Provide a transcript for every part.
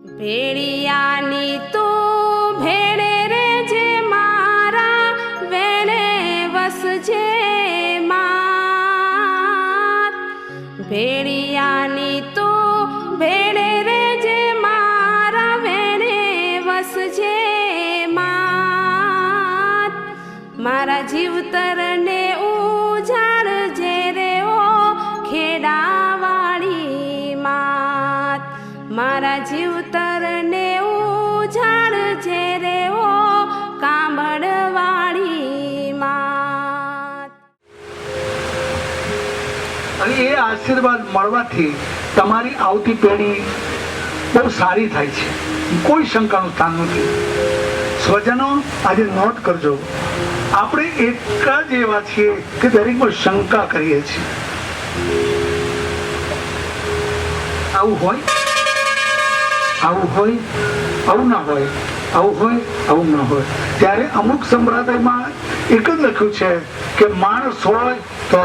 ભેળિયાની તું ભેળે રે જે મારા વેળે વસજે માત. ભેળિયાની તું ભેળે રે જે મારા વેળે વસજે માત. મારા જીવતરને ઉજાડજે રે ઓ ખેડાવાળી માત. મારા જીવતરને ઉજાડજે રે ઓ કામળવાળી માત. અને એ આશીર્વાદ મળવાથી તમારી આવતી પેઢી બહુ સારી થાય છે, કોઈ શંકાનું સ્થાન નથી. સ્વજનો, આજે નોટ કરજો, આપણે એટલા જ એવા છીએ કે દરેકમાં શંકા કરીએ છીએ. આવું હોય, આવું હોય, આવું ના હોય, આવું હોય, આવું ના હોય. ત્યારે અમુક સંપ્રદાયમાં એક જ લખ્યું છે કે માણસ હોય તો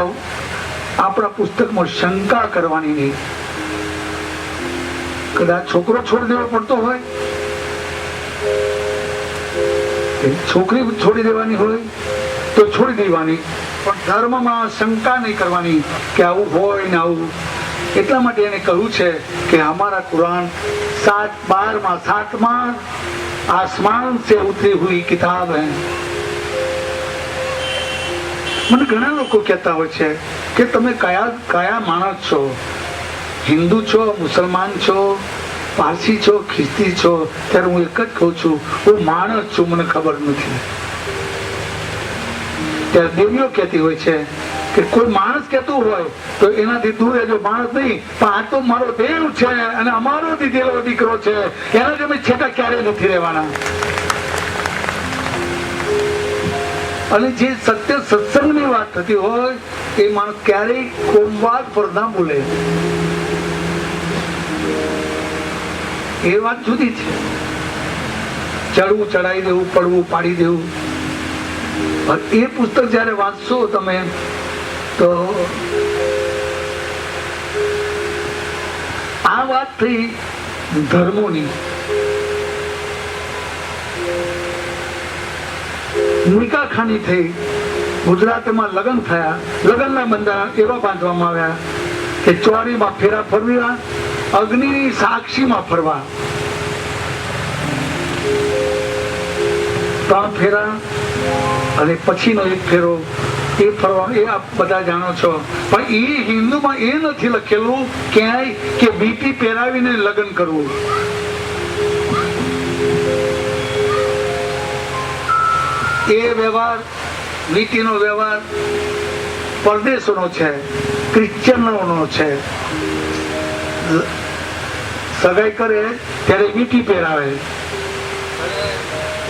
આપણા પુસ્તકમાં શંકા કરવાની નહીં. કદાચ છોકરો છોડી દેવો પડતો હોય, છોકરી છોડી દેવાની હોય તો છોડી દેવાની, પણ ધર્મમાં શંકા નહીં કરવાની કે આવું હોય ને આવું. એટલા માટે એને કહ્યું છે કે हमारा कुरान 7/12 आसमान से उतरी हुई किताब है. મને ઘણા લોકો કહેતા હોય છે કે તમે કયા માણસ છો, હિન્દુ છો, મુસલમાન છો, પારસી છો, ખ્રિસ્તી છો? ત્યારે હું એક જ કહું છું, હું માણસ છું, મને ખબર નથી. ત્યારે દેવીઓ કહેતી હોય છે કે કોઈ માણસ કહેતું હોય તો એનાથી દૂર રહેજો, માણસ નહીં, પણ આ તો મારો દેવ છે અને અમારો દીધેલો દીકરો છે, એના જ અમે છેટા ક્યારેય નથી રહેવાના. અને જે સત્ય સત્સંગની વાત થતી હોય એ માણસ ક્યારેય કોમવાદ પર ના બોલે. એ વાત જુદી છે. ચડવું ચડાવી દેવું, પડવું પાડી દેવું. એ પુસ્તક જયારે વાંચશો તમે તો આ વાત થઈ ધર્મોની. નિકાહખાની થઈ, ગુજરાતમાં લગ્ન થયા, લગ્નના બંધારણ એવા બાંધવામાં આવ્યા કે ચોરીમાં ફેરા ફરવા, અગ્નિની સાક્ષીમાં ફરવા. 3 ફેરા અને પછીનો એક ફેરો એ ફરવાનું, એ આપ બધા જાણો છો. પણ એ હિન્દુમાં એ નથી લખેલું ક્યાંય કે વીંટી પહેરાવીને લગ્ન કરવું. એ વ્યવહાર, વીંટીનો વ્યવહાર પરદેશોનો છે, ક્રિશ્ચનોનો છે. સગાઈ કરે ત્યારે વીંટી પહેરાવે,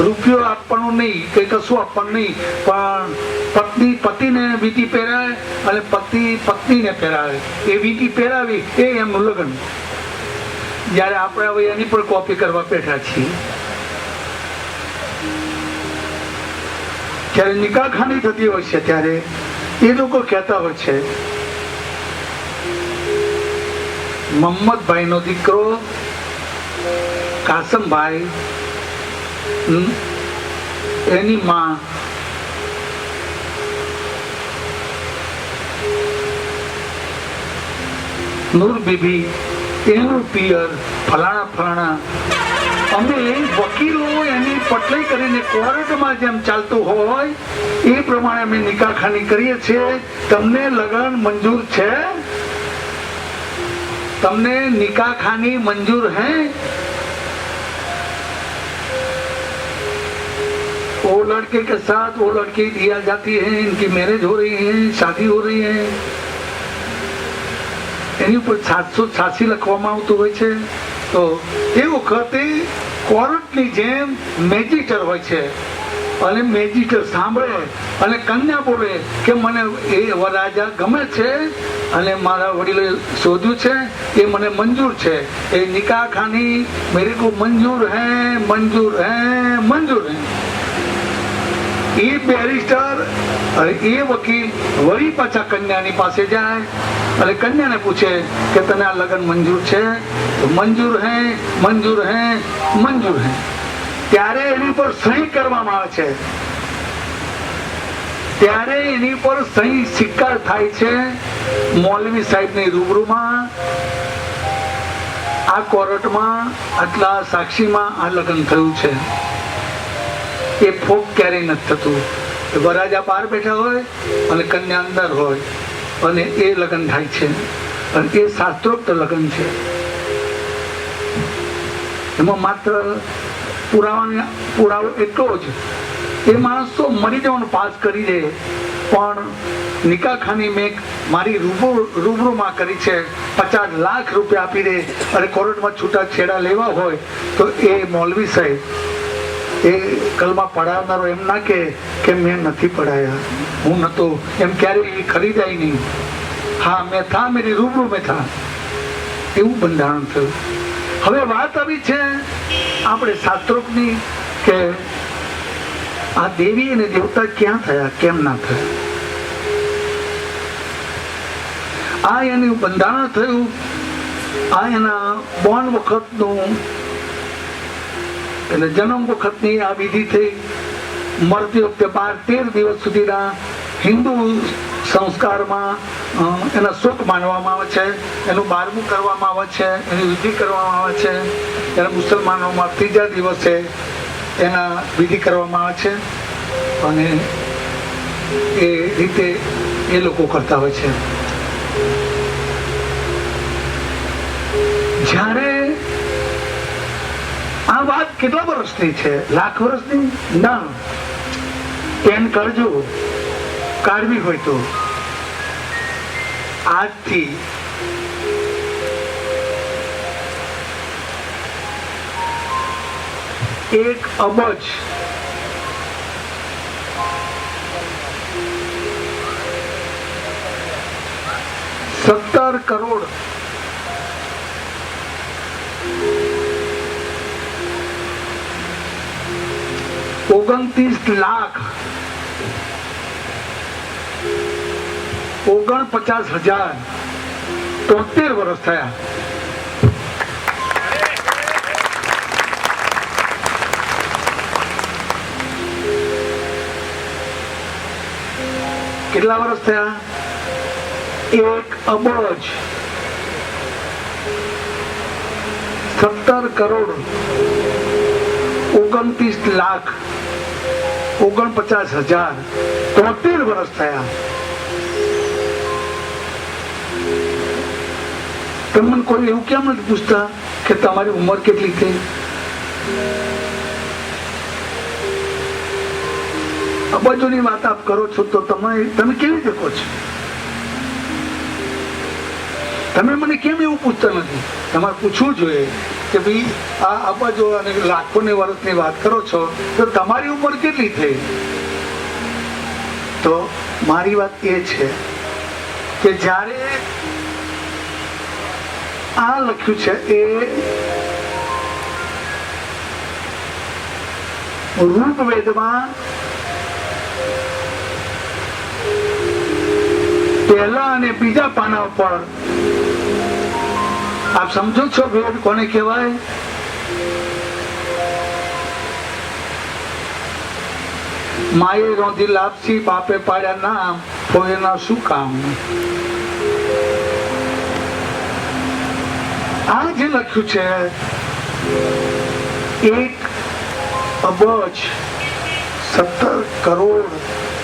રૂપિયો આપવાનો નહીં, કઈ કશું આપવાનું નહીં, પણ પત્ની પતિને વીંટી પહેરાવે અને પતિ પત્નીને પહેરાવે. એ વીંટી પહેરાવી એ એમનું લગ્ન. જયારે આપણે હવે એની પણ કોપી કરવા બેઠા છીએ. જ્યારે નિકાહખાની થતી હોય છે ત્યારે એ લોકો કહેતા હોય છે મોહમ્મદભાઈ નો દીકરો કાસમભાઈ, એની માં નૂર બીબી, એનું પિયર ફલાણા ફલાણા. અમે વકીલો એની પટલાઈ કરીને કોર્ટમાં જેમ ચાલતું હોય એ પ્રમાણે અમે નિકાહખાની કરીએ છીએ. તમને લગ્ન મંજૂર છે? તમને નિકાહखानी मंजूर है? वो लड़के के साथ वो लड़की दिया जाती है, इनकी मैरिज हो रही है, शादी हो रही है. એની ઉપર 786 લખવામાં આવતું હોય છે. તો એ વખતે કોર્ટની જેમ મેજિસ્ટર હોય છે અને મેજિસ્ટર સાંભળે અને કન્યા બોલે કે મને એ વરરાજા ગમે છે અને મારા વડીલે શોધ્યું છે, એ મને મંજૂર છે. એ નિકાહખાની મેરે કો મંજૂર હે, મંજૂર હે, મંજૂર હે. એ બેરિસ્ટર અને એ વકીલ વળી પાછા કન્યાની પાસે જાય અને કન્યાને પૂછે કે તને આ લગ્ન મંજૂર છે? તો મંજૂર હે, મંજૂર હે, મંજૂર હે. ત્યારે એની પર સહી કરવામાં આવે છે. ત્યારે એની પર સહી સિક્કા થાય છે મૌલવી સાહેબની રૂબરૂમાં. આ કોર્ટમાં આટલા સાક્ષીમાં આ લગ્ન થયું છે. એ ફોક ક્યારેય નથી થતું. વરરાજા બહાર બેઠા હોય અને કન્યા અંદર હોય અને એ લગ્ન થાય છે. અને એ શાસ્ત્રોક્ત લગ્ન છે. એમાં માત્ર પુરાવો એટલો જ, એ માણસ તો મરી જવાનું પાસ કરી દે, પણ નિકાહખાની મેં મારી રૂબરૂમાં કરી છે, 50 લાખ રૂપિયા આપી દે અને કોર્ટમાં છૂટા છેડા લેવા હોય તો એ મૌલવી સાહેબ, એ કલમા પઢાવનારો એમ ના કે મેં નથી પઢાયા, હું નતો, એમ ક્યારેય ખરીદાય નહીં. હા મેં થા, મેરી રૂબરૂ મેં થા. એવું બંધારણ થયું. હવે વાત આવી છે આપણે શાસ્ત્રોક્તની કે આ દેવી અને દેવતા ક્યાં થયા, કેમ ના થયા. આ એનું બંધારણ થયું. આ એના બોર્ન વખતનું એટલે જન્મ વખતની આ વિધિ થઈ. મરતી વખતે 12-13 દિવસ સુધીના હિન્દુ સંસ્કારમાં એના શોક માનવામાં આવે છે. એનું 12મું કરવામાં આવે છે, એની વિધિ કરવામાં આવે છે. એના મુસલમાનોમાં 3જા દિવસે એના વિધિ કરવામાં આવે છે અને એ રીતે એ લોકો કરતા હોય છે. જ્યારે આ વાત કેટલા વર્ષની છે? લાખ વર્ષની ના. પેન કરજો, કાઢવી હોય તો આજથી 1 અબજ 17 કરોડ 29 લાખ 49,000 73 વર્ષ થયા. કેટલા વર્ષ થયા? 1 અબજ 17 કરોડ 29 લાખ 49,000 73 વર્ષ થયા. તમને કોઈ એવું કેમ નથી પૂછતા કે તમારી ઉંમર કેટલી થઈ? અબજોની વાત આપ કરો છો તો તમે કેવી રીતે કહો છો? તમે મને કેમ એવું પૂછતા નથી? તમારે પૂછવું જોઈએ કે ભાઈ આ અબજો અને લાખોની વર્ષની વાત કરો છો તો તમારી ઉંમર કેટલી થઈ? તો મારી વાત એ છે કે જ્યારે આ લખ્યું છે એ ઋગ્વેદમાં પહેલા અને બીજા પાના ઉપર આપ સમજો છો વેદ કોને કહેવાય? માએ રોંધી લાપસી, બાપે પાડ્યા નામ, કોઈના શું કામ. આ જે લખ્યું છે 1 અબજ 17 કરોડ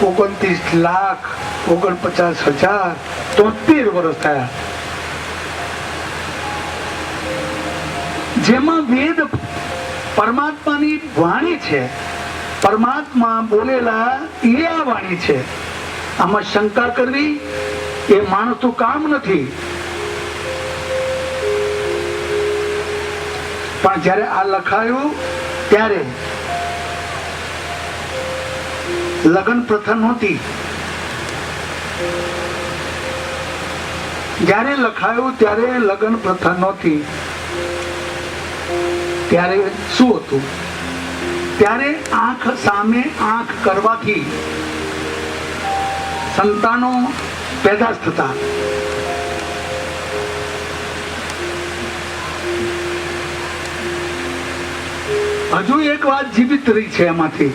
29 લાખ 49,000 73 વર્ષ થયા. જેમાં વેદ પરમાત્માની વાણી છે, પરમાત્મા બોલેલા એ આ વાણી છે. આમાં શંકા કરવી એ માણસનું કામ નથી. પણ જ્યારે આ લખાયું ત્યારે લગ્ન પ્રથા નહોતી. જ્યારે લખાયું ત્યારે લગ્ન પ્રથા નહોતી. ત્યારે શું હતું? ત્યારે આંખ સામે આંખ કરવાથી સંતાનો પેદાશ થતા. હજુ એક વાત જીવિત રહી છે એમાંથી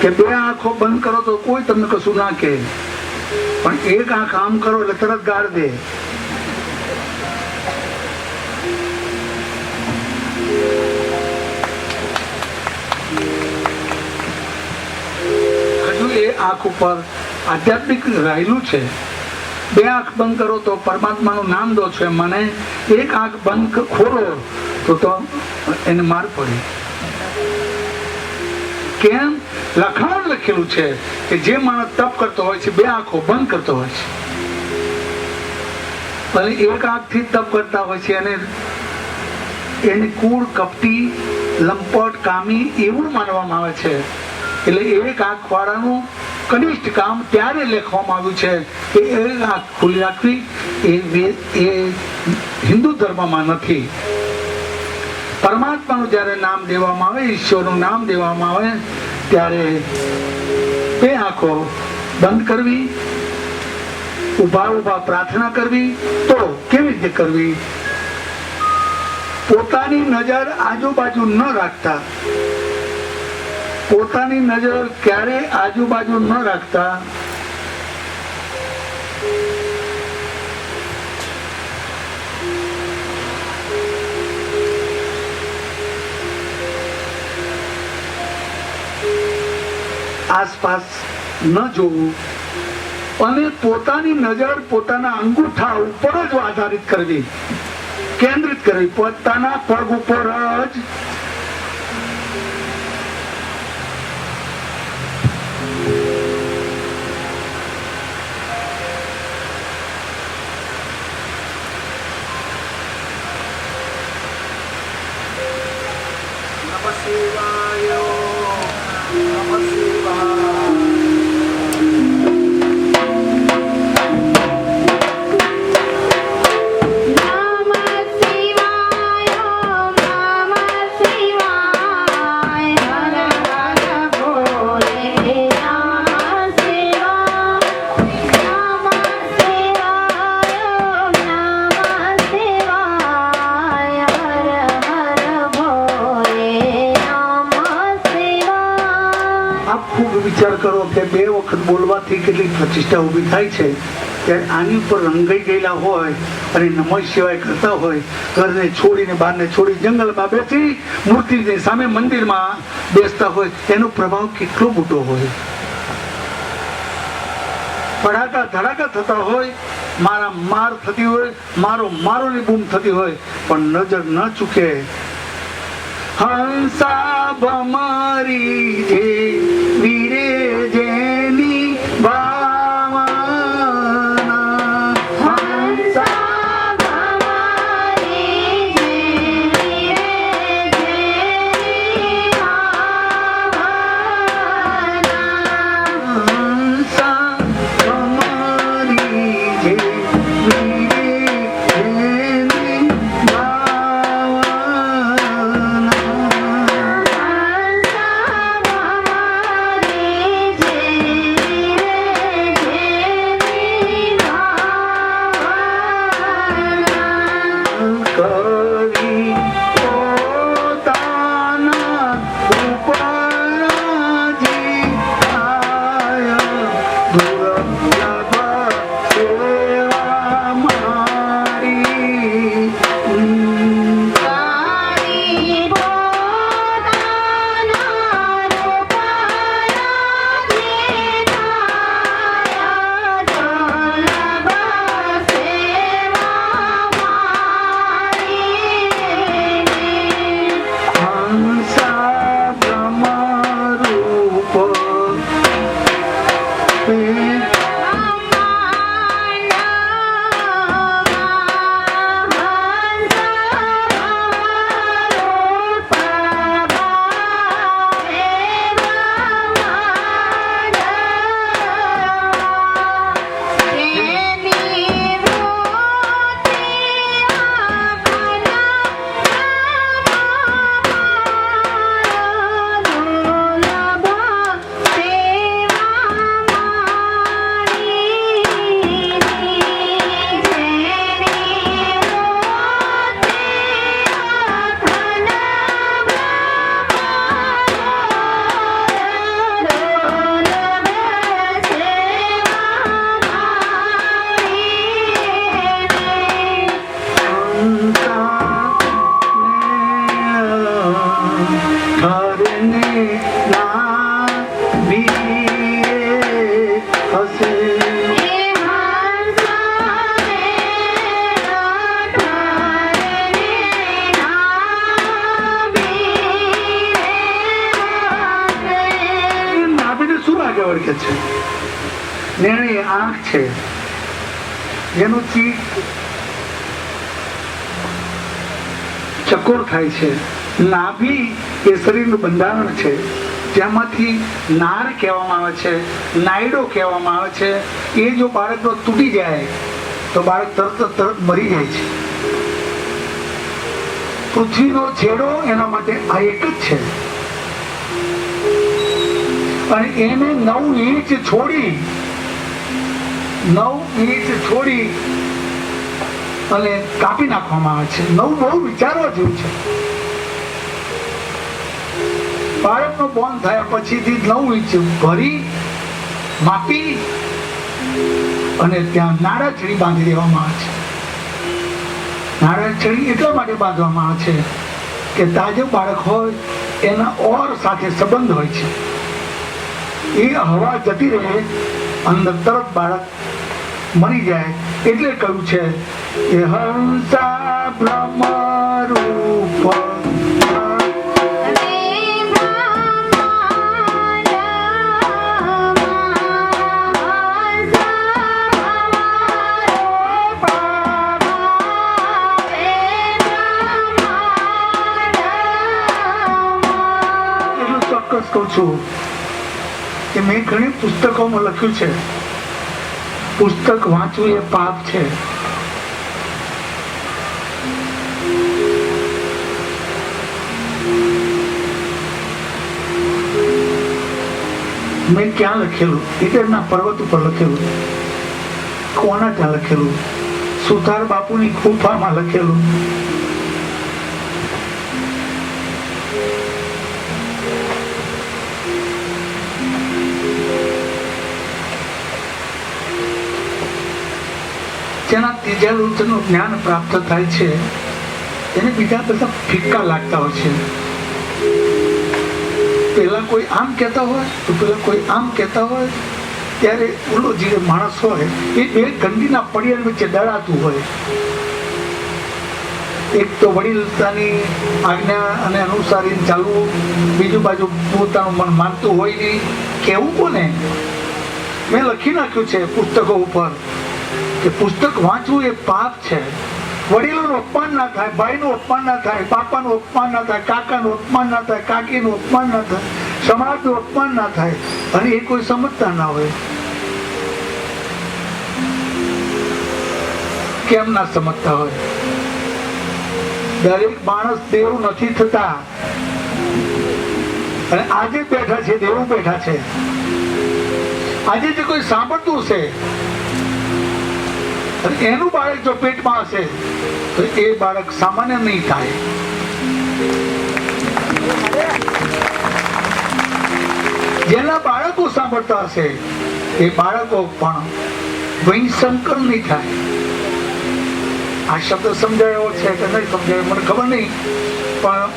કે બે આંખો બંધ કરો તો કોઈ તમને કશું ના કહે, પણ એક આંખ આમ કરો એટલે તરત ગાળ દે. હજુ એ આંખ ઉપર આધ્યાત્મિક રહેલું છે. બે આંખ બંધ કરો તો પરમાત્માનું નામ દો છો મને, એક આંખ બંધ ખોલો તો એને માર પડે. કેમ? લખાણ લખેલું છે કે જે માણસ તપ કરતો હોય છે બે આંખો બંધ કરતો હોય છે, અને એક આંખથી તપ કરતા હોય છે અને એને કૂળ, કપટી, લંપટ, કામી એવું માનવામાં આવે છે. એટલે એક આંખ વાળાનું કનિષ્ઠ કામ ત્યારે લખવામાં આવ્યું છે કે એક આંખ ખુલ્લી રાખવી એ હિન્દુ ધર્મમાં નથી. પરમાત્માનું જયારે નામ દેવામાં આવે, ઈશ્વરનું નામ દેવામાં આવે ત્યારે બે આંખો બંધ કરવી, ઉભા ઉભા પ્રાર્થના કરવી. તો કેવી રીતે કરવી? પોતાની નજર આજુબાજુ ન રાખતા, પોતાની નજર ક્યારે આજુબાજુ ન રાખતા. આસપાસ ન જોવું અને પોતાની નજર પોતાના અંગૂઠા ઉપર જ આધારિત કરવી, કેન્દ્રિત કરવી, પોતાના પગ ઉપર જ. નમઃ શિવાય, નમઃ શિવાય. વિચાર કરો કે બે વખત બોલવાથી કેટલી પ્રતિષ્ઠા ઊભી થાય છે. ત્યારે આની ઉપર રંગાઈ ગયેલા હોય અને નમઃ શિવાય કરતા હોય, ઘરને છોડીને બહારને છોડી જંગલમાં બેસી મૂર્તિની સામે મંદિરમાં બેસતા હોય, એનો પ્રભાવ કેટલો મોટો હોય. પડાકા ધડાકા થતા હોય, મારા માર થતી હોય, મારોની બૂમ થતી હોય, પણ નજર ન ચૂકે. હંસા ભમરી જે વીરે જેની ભાવના, હંસા ભમરી જે વીરે જેની ભાવના, હંસા ભમરી જે વીરે જેની ભાવના. વળગે વળગે છે. નેણી આંખ છે, જેનું ચીક ચકોર થાય છે. નાભી એ શરીરનું બંધારણ છે, જેમાંથી નાર કહેવામાં આવે છે, નાયડો કહેવામાં આવે છે. એ જો બાળકનો તૂટી જાય તો બાળક તરત મરી જાય છે. પૃથ્વીનો છેડો એના માટે આ એક જ છે, અને એને 9 ઇંચ છોડી અને કાપી નાખવામાં આવે છે. 9 બહુ વિચારવા જેવું છે. બાળકનો બોર્ન થયા પછીથી 9 ઇંચ ભરી માપી અને ત્યાં નાડાછડી બાંધી દેવામાં આવે છે. નાડાછડી એટલા માટે બાંધવામાં આવે છે કે તાજું બાળક હોય એના ઓર સાથે સંબંધ હોય છે. એ હવા જતી રહે, અંદર તરત બાળક મરી જાય. એટલે કહ્યું છે કે હંસા બ્રહ્મરૂપ કહું છું કે મેં ઘણી પુસ્તકોમાં લખ્યું છે, પુસ્તક વાંચવું એ પાપ છે. મેં ક્યાં લખેલું? ઈડરના પર્વત ઉપર લખેલું. કોના ત્યાં લખેલું? સુથાર બાપુની ગુફામાં લખેલું. જેના ત્રીજા લોચનનું જ્ઞાન પ્રાપ્ત થાય છે એને બીજા બધા ફિક્કા લાગતા હોય છે. પેલા કોઈ આમ કહેતા હોય તો પેલા કોઈ આમ કહેતા હોય, ત્યારે ઓલો જે માણસ હોય એ બે ગંદીના પડિયા વચ્ચે દળાતું હોય. એક તો વડીલતાની આજ્ઞા અને અનુસારી ચાલવું, બીજું બાજુ પોતાનું મન માનતું હોય નહીં. કેવું કોને? મેં લખી નાખ્યું છે પુસ્તકો ઉપર કે પુસ્તક વાંચવું એ પાપ છે. વડીલોનું અપમાન ના થાય, ભાઈનું અપમાન ના થાય, બાપાનું અપમાન ના થાય, કાકાનું અપમાન ના થાય, કાકીનું અપમાન ના થાય, સમાજનું અપમાન ના થાય, અને એ કોઈ સમજતા ના હોય. કેમ ના સમજતા હોય? દરેક માણસ દેવ નથી થતા, અને આજે બેઠા છે દેવ બેઠા છે. આજે જે કોઈ સાંભળતું હશે એનું બાળક જો પેટમાં હશે તો એ બાળક સામાન્ય નહીં થાય. જેના બાળકો સાંભળતા હશે એ બાળકો પણ વૈશંકર નહીં થાય. આ શબ્દ સમજાયો છે કે નહીં સમજાયો મને ખબર નહીં, પણ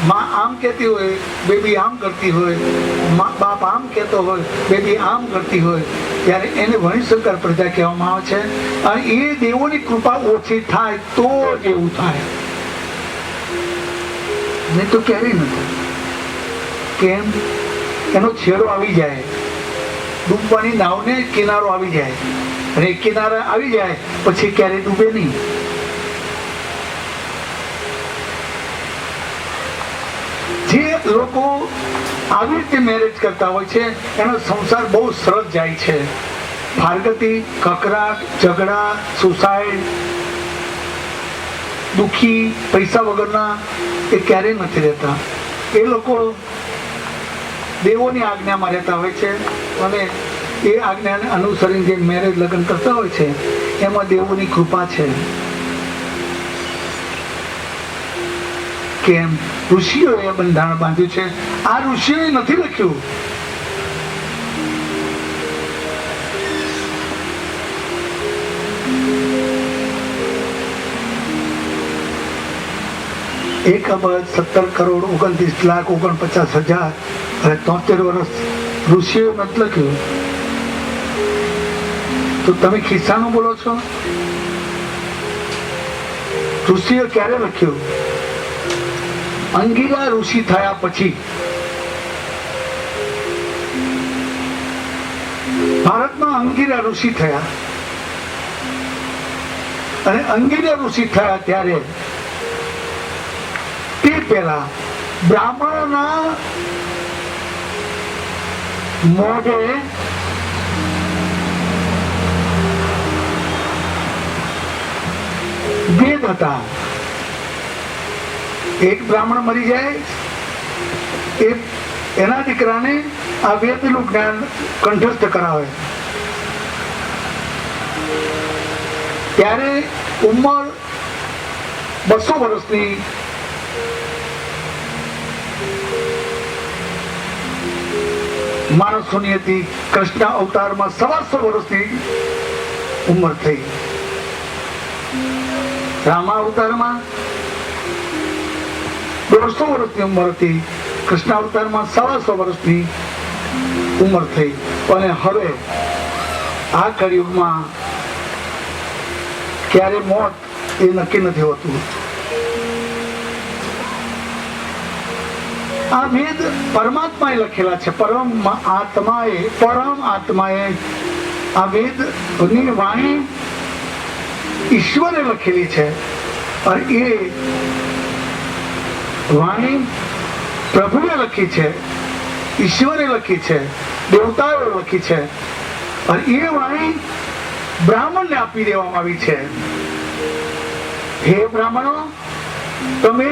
માં આમ કહેતી હોય, બેબી આમ કરતી હોય, બાપ આમ કહેતો હોય, બેબી આમ કરતી હોય, ત્યારે એને વણિશંકર પ્રજા કહેવામાં આવે છે. અને એ દેવોની કૃપા ઓછી થાય તો જ એવું થાય, નહીં તો ક્યારેય ન થાય. કેમ? એનો છેડો આવી જાય, ડૂબવાની નાવને કિનારો આવી જાય, અને કિનારા આવી જાય પછી ક્યારેય ડૂબે નહીં. જે લોકો આવી રીતે મેરેજ કરતા હોય છે એનો સંસાર બહુ સરસ જાય છે. ફારગતી, કકરાટ, ઝઘડા, સુસાઇડ, દુખી, પૈસા વગરના એ ક્યારેય નથી રહેતા. એ લોકો દેવોની આજ્ઞામાં રહેતા હોય છે, અને એ આજ્ઞાને અનુસરીને જે મેરેજ લગ્ન કરતા હોય છે એમાં દેવોની કૃપા છે. કેમ? ઋષિઓએ બંધારણ બાંધ્યું છે. આ ઋષિઓએ નથી લખ્યું. એક અબજ 17 કરોડ 29 લાખ 49,000 અને 73 વર્ષ ઋષિઓએ નથી લખ્યું. તો તમે ખિસ્સાનું બોલો છો? ઋષિએ ક્યારે લખ્યું? અંગિરા ઋષિ થયા પછી ભારતમાં અંગિરા ઋષિ થયા અને અંગિરા ઋષિ થયા ત્યારે તે પહેલા બ્રાહ્મણોના મોઢે વેદ હતા. એક બ્રાહ્મણ મરી જાય, એના દીકરાને આ વેદનું જ્ઞાન કંઠસ્થ કરાવે. ત્યારે ઉંમર 200 વર્ષની માણસોની હતી. કૃષ્ણ અવતારમાં 125 વર્ષની ઉંમર થઈ. રામા અવતારમાં 150 વર્ષની ઉંમર હતી. કૃષ્ણ અવતારમાં 125 વર્ષની ઉંમર થઈ. અને હવે આ કળિયુગમાં ક્યારે મોત એ નક્કી નથી હોતું. આ વેદ પરમાત્માએ લખેલા છે. પરમ આત્માએ આ વેદ ની વાણી ઈશ્વરે લખેલી છે. અને એ વાણી પ્રભુએ લખી છે, ઈશ્વરે લખી છે, દેવતાઓએ લખી છે. અને એ વાણી બ્રાહ્મણને આપી દેવામાં આવી છે. હે બ્રાહ્મણો, તમે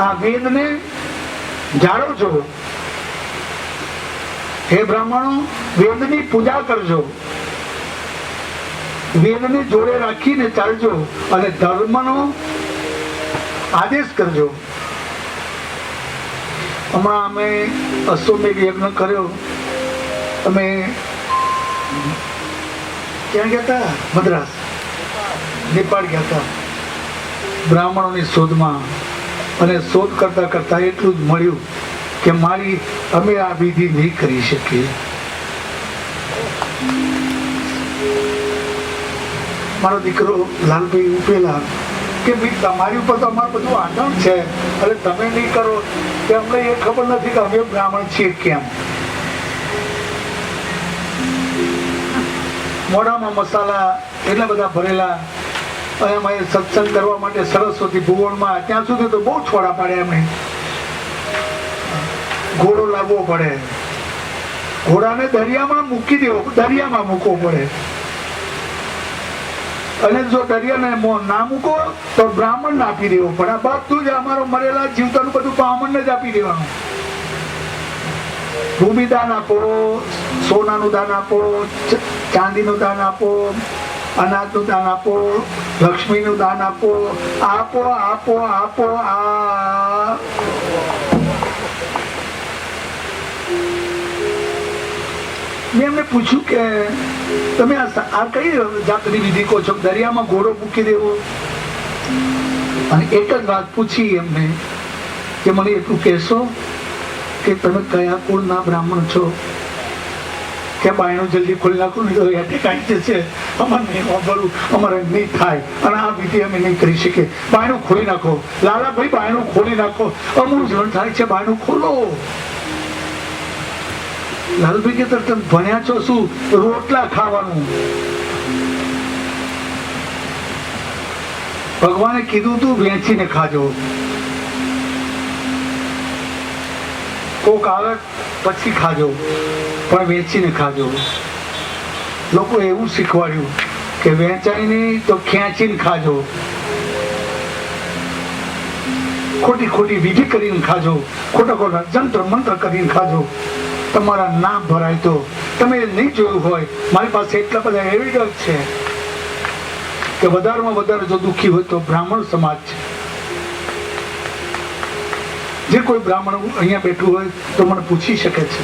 આ વેદને જાળવજો. હે બ્રાહ્મણો, વેદની પૂજા કરજો, વેદને જોડે રાખીને ચાલજો અને ધર્મનો આદેશ કરજો. હમણાં અમે અશ્વમેઘ યજ્ઞ કર્યો. અમે ક્યાં ગયા હતા? મદ્રાસ, નેપાળ ગયા હતા બ્રાહ્મણોની શોધમાં. અને શોધ કરતા કરતા એટલું જ મળ્યું કે અમે આ વિધિ નહીં કરી શકીએ. મારો દીકરો લાલભાઈ ઉપેલા કે ભાઈ તમારી ઉપર તો અમારું બધું આનંદ છે, એટલે તમે નહીં કરો કે અમને એ ખબર નથી કે અમે બ્રાહ્મણ છીએ કેમ. મોઢામાં મસાલા એટલા બધા ભરેલા. અને અમે સત્સંગ કરવા માટે સરસ્વતી ભુવનમાં ત્યાં સુધી તો બહુ છોડા પાડ્યા. એમને ઘોડો લાવવો પડે, ઘોડાને દરિયામાં મૂકી દેવો, દરિયામાં મૂકવો પડે. અને જો દરિયાને ના મૂકો તો બ્રાહ્મણ ને આપી દેવો પડે. આ બધું જ અમારો મરેલા જીવતાનું બધું બ્રાહ્મણને જ આપી દેવાનું. ભૂમિ દાન આપો, સોનાનું દાન આપો, ચાંદીનું દાન આપો, અનાજનું દાન આપો, લક્ષ્મીનું દાન આપો, આપો આપો આપો. મેં એમને પૂછ્યું કે તમે આ કઈ જાતની વિધિ કહો છો? દરિયામાં ઘોડો મૂકી દેવો. અને એક જ વાત પૂછી એમને કે મને એટલું કહેશો કે તમે કયા કુળના બ્રાહ્મણ છો? કે બાયણું જલ્દી ખોલી નાખું નહીં તો એટેક આવી જશે, અમારે નહીં વાપરવું, અમારે નહીં થાય અને આ વિધિ અમે નહીં કરી શકીએ. બાયણું ખોલી નાખો. લાલાભાઈ બાયણું ખોલી નાખો. અમુક જણ થાય છે બાયણું ખોલો. લાલભાઈ કે તમે ભણ્યા છો શું? રોટલા ખાવાનું. ભગવાને કીધું તું વેચીને ખાજો. કોક આવે પછી ખાજો, પણ વેચીને ખાજો. લોકો એવું શીખવાડ્યું કે વેચાય નહીં તો ખેંચીને ખાજો, ખોટી ખોટી વિધિ કરીને ખાજો, ખોટા ખોટા જંત્ર મંત્ર કરીને ખાજો. તમારા નામ ભરાય તો તમે નહીં જોયું હોય, મારી પાસે એટલા બધા એવિડન્સ છે કે વધારેમાં વધારે જો દુઃખી હોય તો બ્રાહ્મણ સમાજ છે. જે કોઈ બ્રાહ્મણ અહીંયા બેઠું હોય તો મને પૂછી શકે છે.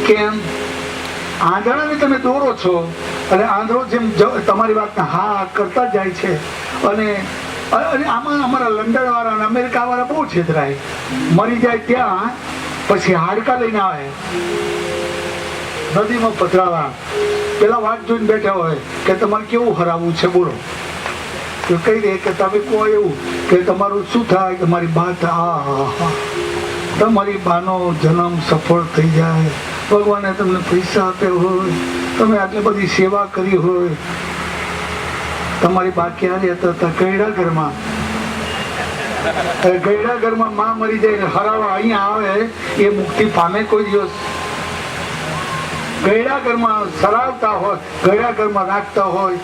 કેમ આંધળાને તમે દોરો છો અને આંધળો જેમ તમારી વાત હા કરતા જાય છે. અને આમાં અમારા લંડન વાળા અને અમેરિકા વાળા બહુ છેતરાય. મરી જાય ત્યાં પછી હાડકા લઈને આવે, નદીમાં પધરાવા. પેલા વાત જોઈને બેઠા હોય કે તમારે કેવું હરાવવું છે બોલો. તો કહી દે કે તમે કહો એવું કે તમારું શું થાય કે મારી બાત તમારી બાનો જન્મ સફળ થઈ જાય, ભગવાને તમને પૈસા આપ્યા હોય, તમે આટલી બધી સેવા કરી હોય. તમારી બા ક્યાં રહેતા હતા? ગયડા ઘરમાં. ગયડા ઘરમાં માં મરી જાય હરાવા અહીંયા આવે એ મુક્તિ પામે કોઈ દિવસ? ગયડા ઘરમાં સરાવતા હોય, ગયડા ઘરમાં રાખતા હોય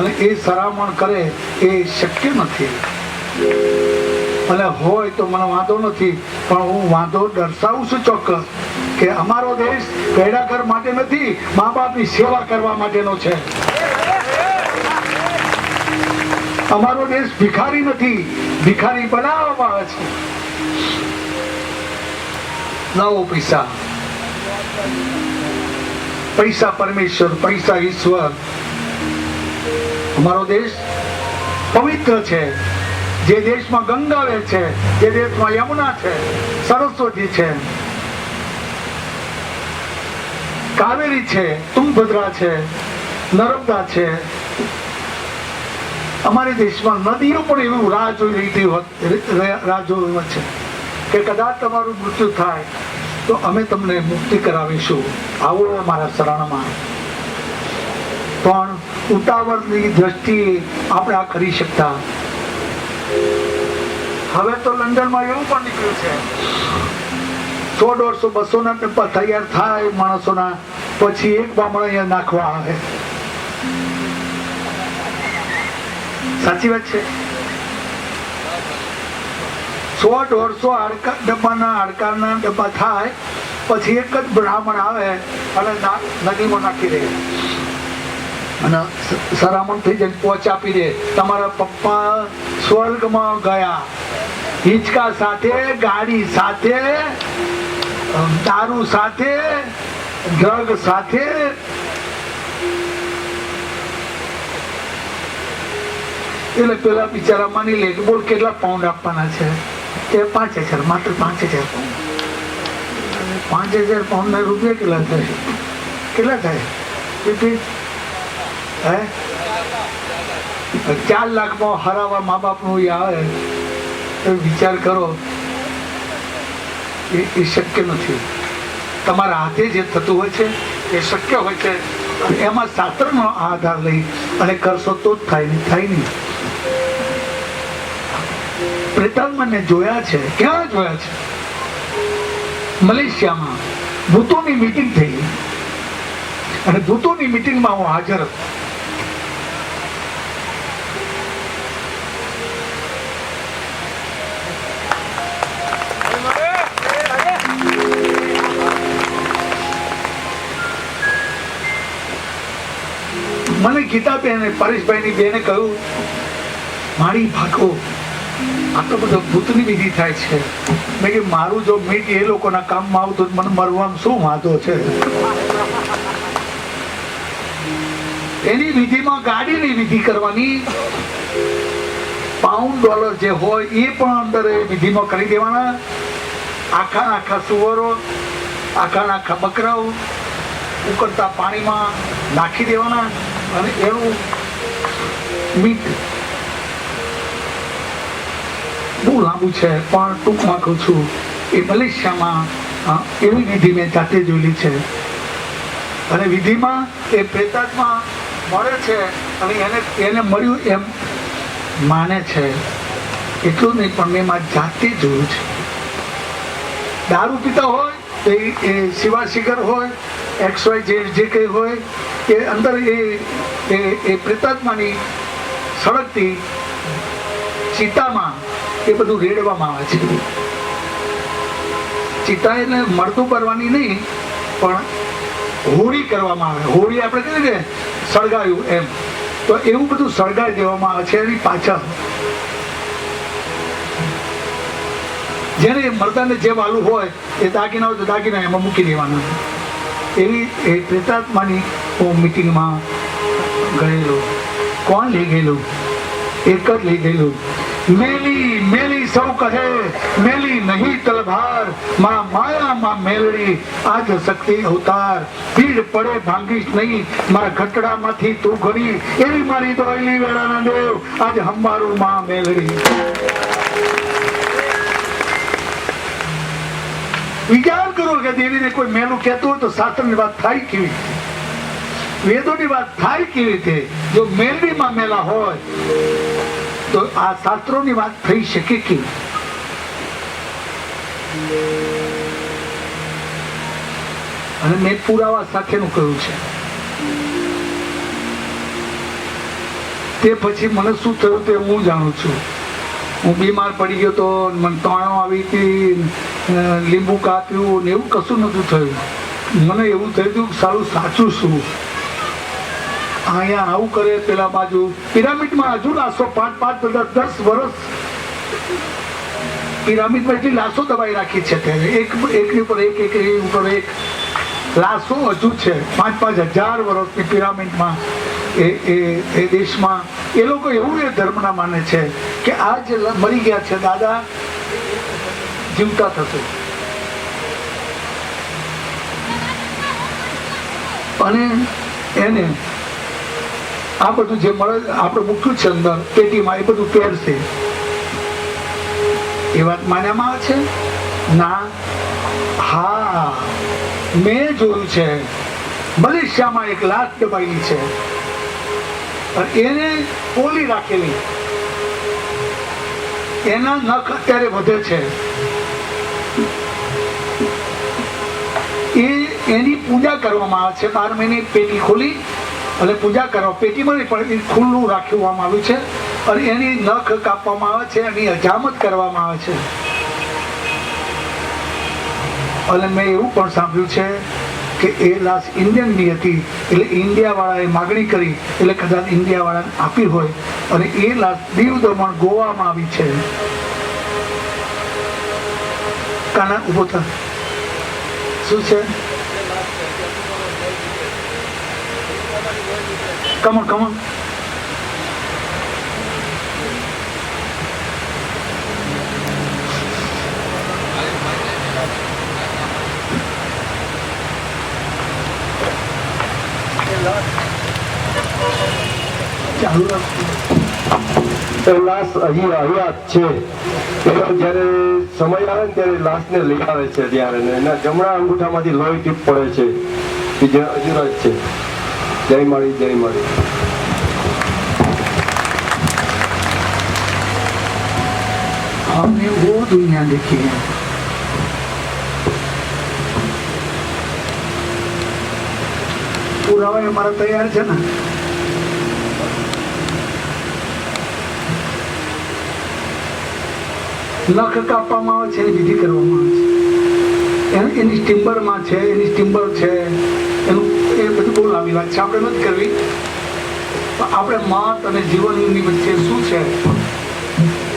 અને એ સરામણ કરે એ શક્ય નથી. અને હોય તો મને વાંધો નથી, પણ હું વાંધો દર્શાવું છું ચોક્કસ કે અમારો દેશ ગયડા ઘર માટે નથી, મા બાપની સેવા કરવા માટેનો છે. અમારો દેશ ભિખારી નથી, ભિખારી બનાવવામાં આવે છે. નવો પૈસા, પૈસા પરમેશ્વર, પૈસા ઈશ્વર. અમારો દેશ પવિત્ર છે. જે દેશમાં ગંગા વહે છે, જે દેશમાં યમુના છે, સરસ્વતી છે, કાવેરી છે, તુંગભદ્રા છે, નર્મદા છે. અમારી દેશમાં નદીઓ પણ એવું રાહ જોઈ રહી છે કે કદાચ તમારું મૃત્યુ થાય તો અમે તમને મુક્તિ કરાવીશું, આવો અમારા શરણમાં. પણ ઉતાવળની દ્રષ્ટિએ આપણે આ કરી શકતા. હવે તો લંડનમાં એવું પણ નીકળ્યું છે 100, 150, 200 ના ડબ્બા તૈયાર થાય માણસોના, પછી એક બામણ અહીંયા નાખવા આવે. સાચી વાત છે. 100, 150 ડબ્બાના હાડકાના ડબ્બા થાય પછી એક જ બ્રાહ્મણ આવે અને નદીમાં નાખી દે અને સરામણ થઈ જાય, પોચ આપી દે. તમારા પપ્પા સ્વર્ગમાં ગયા. હિંચકા સાથે, ગાડી સાથે, દારૂ સાથે, ડ્રગ સાથે. એટલે પેલા બિચારા માની લે કે બોલ કેટલા પાઉન્ડ આપવાના છે? તે 5,000, માત્ર 5,000 પાઉન્ડ. 5,000 પાઉન્ડ ના રૂપિયા કેટલા થાય? કેટલા થાય? 4 લાખમાં હરાવા મા બાપનું આવે તો વિચાર કરો. એ શક્ય નથી. તમારા હાથે જે થતું હોય છે એ શક્ય હોય છે. એમાં શાસ્ત્રનો આધાર લઈ અને કરશો તો જ થાય નહીં. પ્રેતાત્માને જોયા છે. ક્યાં જોયા છે? મલેશિયામાં ભૂતોની મીટિંગ થઈ અને ભૂતોની મીટિંગમાં હું હાજર હતો. મને ગીતાબેન પરેશભાઈની બેને કહ્યું, મારી ભાગો આટલો બધો ભૂતની વિધિ થાય છે. મેં કે મારું જો મીટ એ લોકોના કામમાં આવતું મને મરવામાં શું વાંધો છે? એની વિધિમાં ગાડીની વિધિ કરવાની, પાઉન્ડ ડોલર જે હોય એ પણ અંદર એ વિધિમાં કરી દેવાના. આખા સુવરો, આખા બકરાઓ ઉકળતા પાણીમાં નાખી દેવાના અને એનું મીટ. બહુ લાંબુ છે પણ ટૂંકમાં કહું છું. એ મલેશિયામાં એવી વિધિ મેં જાતે જોયેલી છે. અને વિધિમાં એ પ્રેતાત્મા મળે છે અને એને મળ્યું એમ માને છે. એટલું નહીં પણ મેં મારી જાતે જોયું છે. દારૂ પીતા હોય એ શિવા શિખર હોય, XY જે કંઈ હોય એ અંદર એ પ્રેતાત્માની સળગતી ચિતામાં એ બધું રેડવામાં આવે છે. ચિતા એટલે મળતું કરવાની નહીં પણ હોળી કરવામાં આવે. હોળી આપણે કહીએ ને સળગાવ્યું એમ, તો એવું બધું સળગાવી દેવામાં આવે છે. એની પાછળ જેને મરદાને જે વાલું હોય એ દાગીના હોય તો દાગીના એમાં મૂકી દેવાના. એવી એ પ્રેતાત્માની હું મિટિંગમાં ગયેલો. કોણ લઈ ગયેલું? એક જ લઈ ગયેલું. મેલી મેલી સૌ કહે, મેલી નહીં તલભાર, માં માયા માં મેલડી, આજ શક્તિ અવતાર, ભીડ પડે ભાંગીશ નહીં, મારા ઘટડામાંથી તું ઘણી, એવી મારી દોયલી વેળાના દેવ, આજ હંબારું માં મેલડી. વિચાર કરો કે દેવીને કોઈ મેલું કહેતું હોય તો શાસ્ત્રની વાત થાય કેવી રીતે, વેદોની વાત થાય કેવી રીતે? જો મેલડીમાં મેલા હોય તો આ શાસ્ત્રોની વાત થઈ શકે કેવી? અને મેં પુરાવા સાથેનું કહ્યું છે. તે પછી મને શું થયું તે હું જાણું છું. હું બીમાર પડી ગયો તો મને તાણો આવી હતી, લીંબુ કાપ્યું ને એવું કશું નતું થયું. મને એવું થયું હતું સારું સાચું શું, અહીંયા આવું કરે, પેલા બાજુ પિરામિડમાં હજુ લાશો 5-5, 10 વર્ષ પિરામિડમાં એટલી લાશો દબાઈ રાખી છે ત્યારે, એકની ઉપર એકની ઉપર એક લાશો હજુ છે. 5-5 હજાર વર્ષની પિરામિડમાં એ દેશમાં એ લોકો એવું એ ધર્મના માને છે કે આ જે મરી ગયા છે દાદા જીવતા થશે. અને એને આ બધું જે મળે આપણે મૂક્યું છે અંદર પેટીમાં એ બધું પહેરશે. એ વાત માન્યામાં આવે છે ના? હા, મેં જોયું છે. મલેશિયામાં એક લાશ દબાયેલી છે, એને ઓલી રાખેલી, એના નખ અત્યારે વધે છે. એની પૂજા કરવામાં આવે છે. 12 મહિને પેટી ખોલી અને પૂજા કરવા, પેટીમાં નહીં પણ ખુલ્લું રાખવામાં આવ્યું છે અને એની નખ કાપવામાં આવે છે, એની હજામત કરવામાં આવે છે. અને મેં એવું પણ સાંભળ્યું છે કે એ લાશ ઇન્ડિયનની હતી, એટલે ઇન્ડિયા વાળાએ માગણી કરી, એટલે કદાચ ઇન્ડિયા વાળાને આપી હોય અને એ લાશ દીવ દમણ ગોવામાં આવી છે. કાના ઉભો થા, શું છે? કમણ કમણ ચાલુ લાશ હજી હયાત છે. જયારે સમય આવે ને ત્યારે લાશને લઈ આવે છે, ત્યારે એના જમણા અંગૂઠામાંથી લોહી ટીપ પડે છે. બીજા અજુરાજ છે. જય માળી, જય માળી. हमने वो दुनिया देखी है. પુરાવા અમારા તૈયાર છે ને? નખ કાપવામાં આવે છે, એની વિધિ કરવામાં આવે છે, એની સ્ટીમ્બરમાં છે, એની સ્ટીમ્બર છે, એનું એ બધું બહુ લાંબી વાત છે, આપણે નથી કરવી. આપણે મોત અને જીવનની વચ્ચે શું છે?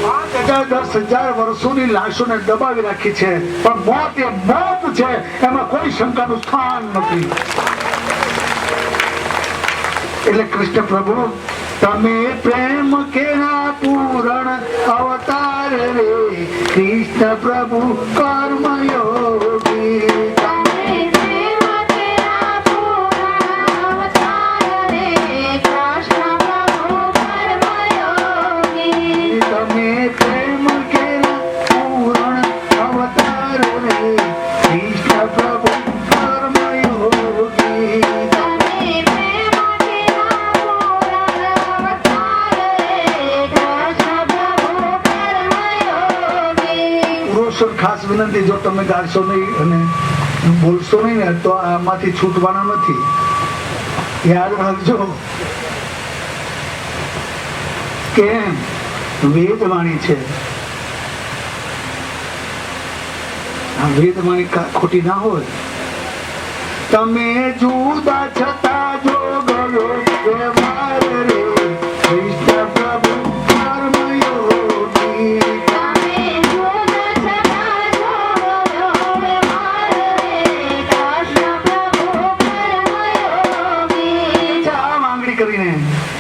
5,000 10,000 વર્ષોની લાશોને દબાવી રાખી છે, પણ મોત એ મોત છે, એમાં કોઈ શંકાનું સ્થાન નથી. એટલે કૃષ્ણ પ્રભુ તમે પ્રેમ કેરા પૂરણ અવતાર રે, કૃષ્ણ પ્રભુ કર્મયોગી. ખાસ વિનંતી, જો તમે ગાશો નહીં અને બોલશો નહીં ને તો આમાંથી છૂટવાના નથી. યાદ રાખજો કે વેદવાણી છે. આ વેદવાણી ખોટી ના હોય. તમે જુદા છતાં જો ગયો વ્યવહાર રે, કૃષ્ણ પ્રભુ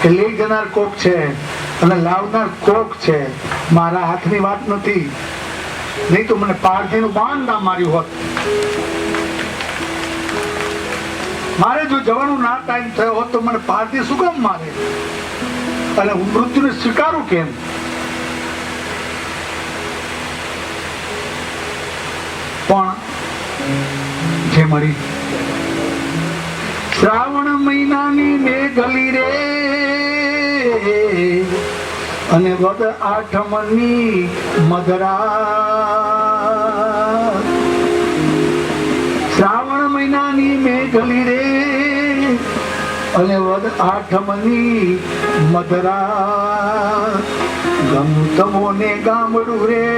લઈ જનાર કોક છે અને લાવનાર કોક છે. મારા હાથની વાત નથી, નહીં તો મને પારધીનું બાણ ના માર્યું હોત. મારે જો જવાનું ના ટાઈમ થયો હોત તો મને પારધી શું કામ મારે? અને હું મૃત્યુને સ્વીકારું કેમ? પણ જય મળી. શ્રાવણ મહિનાની મેઘલી રે અને વદ આઠમની મધરા. શ્રાવણ મહિનાની મેઘલી રે અને વદ આઠમની મધરા. ગમું તમોને ગામડું રે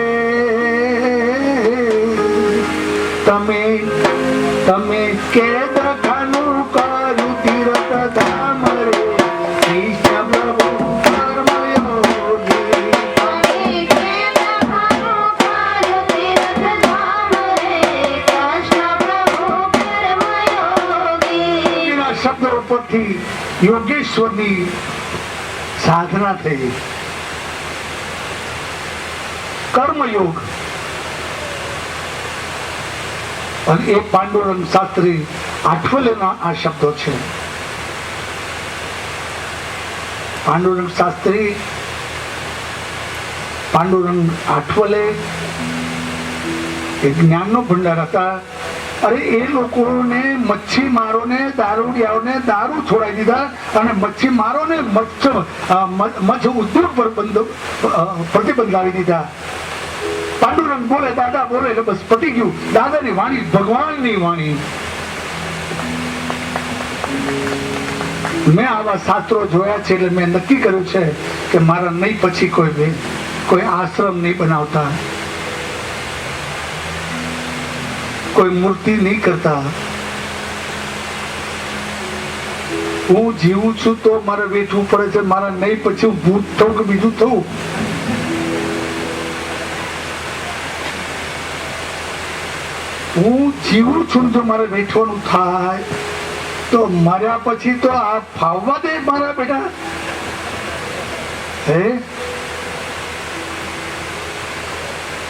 તમે તમે કેદ ખાનું કર્યું તીરથ ધામ રે કૃષ્ણ પ્રભુ કર્મયોગી. શબ્દ ઉપરથી યોગેશ્વરની સાધના થઈ. કર્મયોગ અને એ પાંડુરંગ શાસ્ત્રી આઠવલેના આ શબ્દો છે. પાંડુરંગ શાસ્ત્રી પાંડુરંગ આઠવલે એ જ્ઞાનનો ભંડાર હતા. અરે એ લોકોને મચ્છીમારોને દારૂડિયાઓને દારૂ છોડાવી દીધા અને મચ્છીમારોને મચ્છ ઉદ્યોગ પર પ્રતિબંધ લાવી દીધા. પાંડુરંગ બોલે દાદા બોલે એટલે બસ પતી ગયું. દાદાની વાણી ભગવાનની વાણી. મેં આવા શાસ્ત્રો જોયા છે એટલે મેં નક્કી કર્યું છે કે મારા નહીં પછી કોઈ આશ્રમ નહીં બનાવતા, કોઈ મૂર્તિ નહીં કરતા. હું જીવું છું તો મારે વેઠવું પડે છે. મારા નહીં પછી હું ભૂત થવું કે બીજું થવું. હું જીવું છું જો મારે વેઠવાનું થાય તો મર્યા પછી તો આ ફાવવા દે મારા બેટા. હે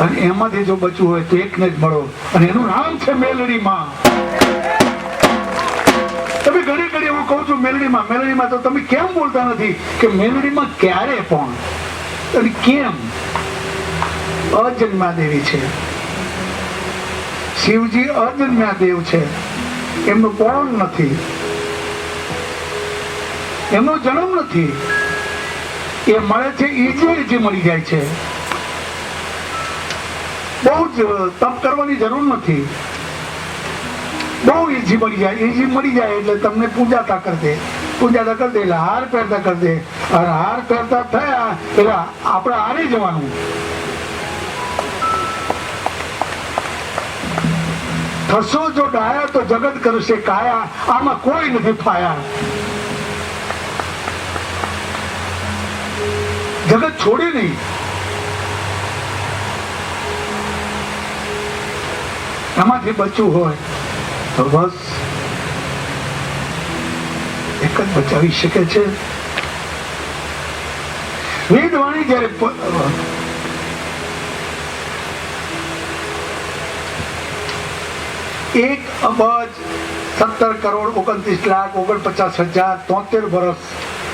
અને એમાંથી જો બચવું હોય તો એકને જ મળો અને એનું નામ છે મેલડીમાં. તમે ઘડી ઘડી હું કહું છું મેલડીમાં તો તમે કેમ બોલતા નથી કે મેલડીમાં ક્યારે પણ અને કેમ? અજન્મા દેવી છે. શિવજી અજન્મ્યા દેવ છે. એમનું કોણ નથી, એમનો જન્મ નથી. એ મળે છે ઈજી મળી જાય છે. બહુ જ તપ કરવાની જરૂર નથી. બહુ ઈજી મળી જાય એટલે તમને પૂજાતા કરી દે એટલે હાર પહેરતા કરી દે. અને હાર પહેરતા થયા એટલે આપણે હારી જવાનું. થશો જો ડાયા તો જગત કરશે કાયા. આમાં કોઈ નથી ફાયા. જગત છોડે નહીં. એમાંથી બચવું હોય તો બસ એક જ બચાવી શકે છે. વેદવાણી જયારે 1,17,29,29,49,073 વર્ષ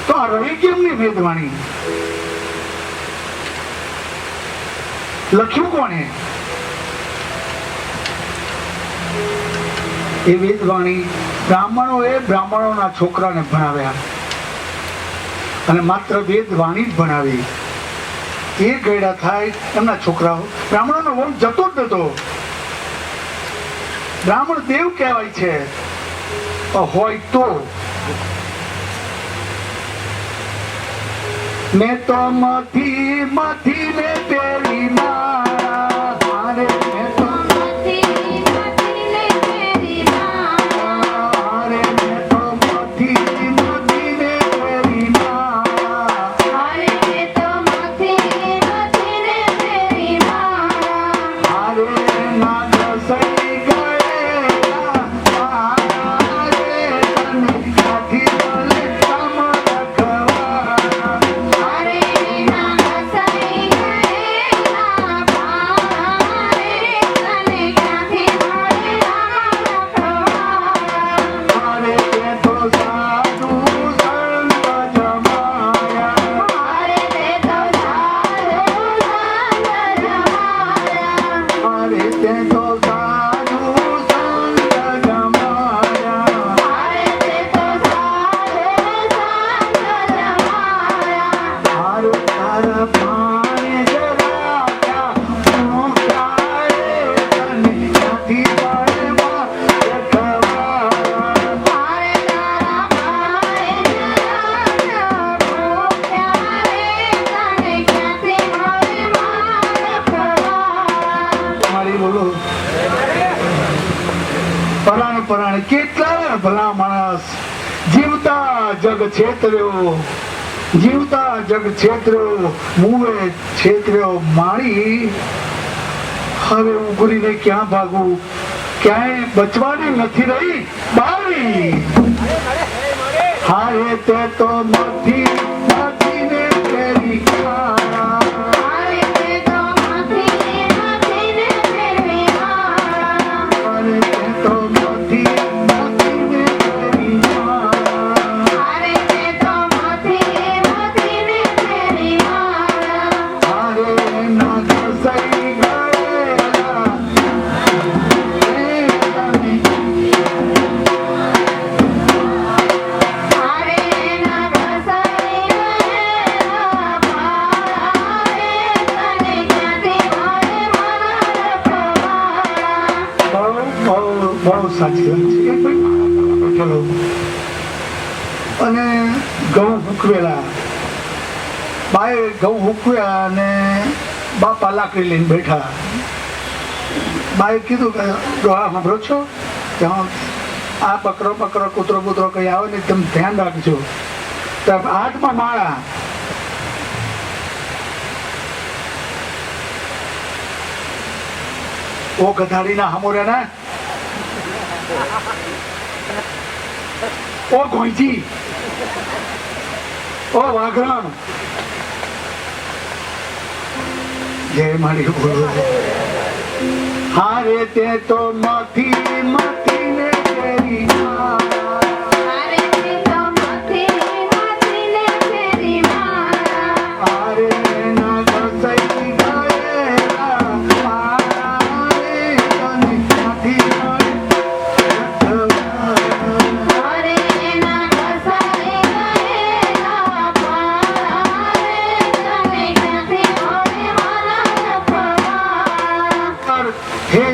તો આ રહી કેમ નહીં વેદવાણી? લખ્યું કોણે? એ વેદવાણી બ્રાહ્મણોના છોકરાને ભણાવ્યા અને માત્ર વેદવાણી જ ભણાવી. એ ગયડા થાય એમના છોકરાઓ. બ્રાહ્મણોનો વંશ જતો જ નતો. બ્રાહ્મણ દેવ કહેવાય છે હોય તો. મેં તો મથી ને પેરી મારે પાણી જરા ક્યાં ક્યારે તને ક્યાંથી મળે માં રખવા મારે તારા મારે જરા ક્યારે તને ક્યાંથી મળે મારા પ્રભા મારી બોલો પરાણ કેટલા ભલા માણસ જીવતા જગ છેતર્યો મુવે છેતર્યો માળી હવે ઉગરીને ક્યાં ભાગું ક્યાંય બચવાની નથી રહી બાળી હારે તે તો નથી ને તેરી મારે તે તો નથી ને ફેરવી મારા હારે તે તો નથી ને તેરી મારે તે તો નથી ને ફેરવી મારા હારે ના ઘસાઈ ગયેલા મારે ના ઘસાઈ ગયેલા પારે તને ક્યાંથી મળે મારા પ્રભા બહુ સાચી વાત છે એ ભાઈ ચલો અને ઘઉં હુકવેલા બાએ ઘઉં હુકવ્યા અને બાપા લાકડી લઈને બેઠા બાએ કીધું કે ડોહા સાંભળો છો ત્યાં આ બકરો કૂતરો બુતરો કઈ આવે ને તમે ધ્યાન રાખજો તો હાથમાં માળા ઓ ગધાડીના હમોર્યા ને ઓ ઘોંચી ઓ વાઘરણ જય મારી બોલો હારે તે તો મથી ને તેરી મારે તે તો નથી ને ફેરવી મારા હારે ના ઘસાઈ ગયેલા પારે તને ક્યાંથી મળે મારે ના ઘસાઈ ગયેલા પારે તને ક્યાંથી મળે મારા પ્રભા હે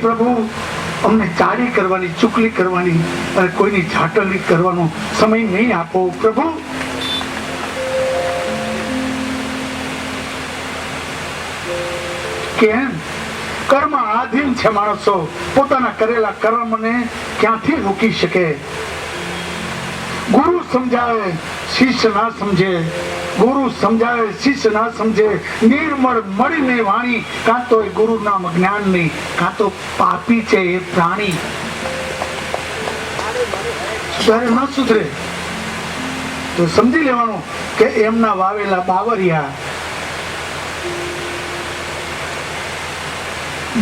પ્રભુ અમને ચારી કરવાની ચુગલી કરવાની અને કોઈની ઝાટલી કરવાનો સમય નહીં આપો પ્રભુ કેમ કર્મ આધીન છે માણસો પોતાના કરેલા કર્મને ક્યાંથી રોકી શકે ગુરુ સમજાવે શિષ્ય ના સમજે ગુરુ સમજાવે શિષ્ય ના સમજે નિર્મળ મળીને વાણી કાં તો એ ગુરુ નામ જ્ઞાન નહીં કાં તો પાપી છે એ પ્રાણી સુધારે ન સુધરે તો સમજી લેવાનું કે એમના વાવેલા બાવરિયા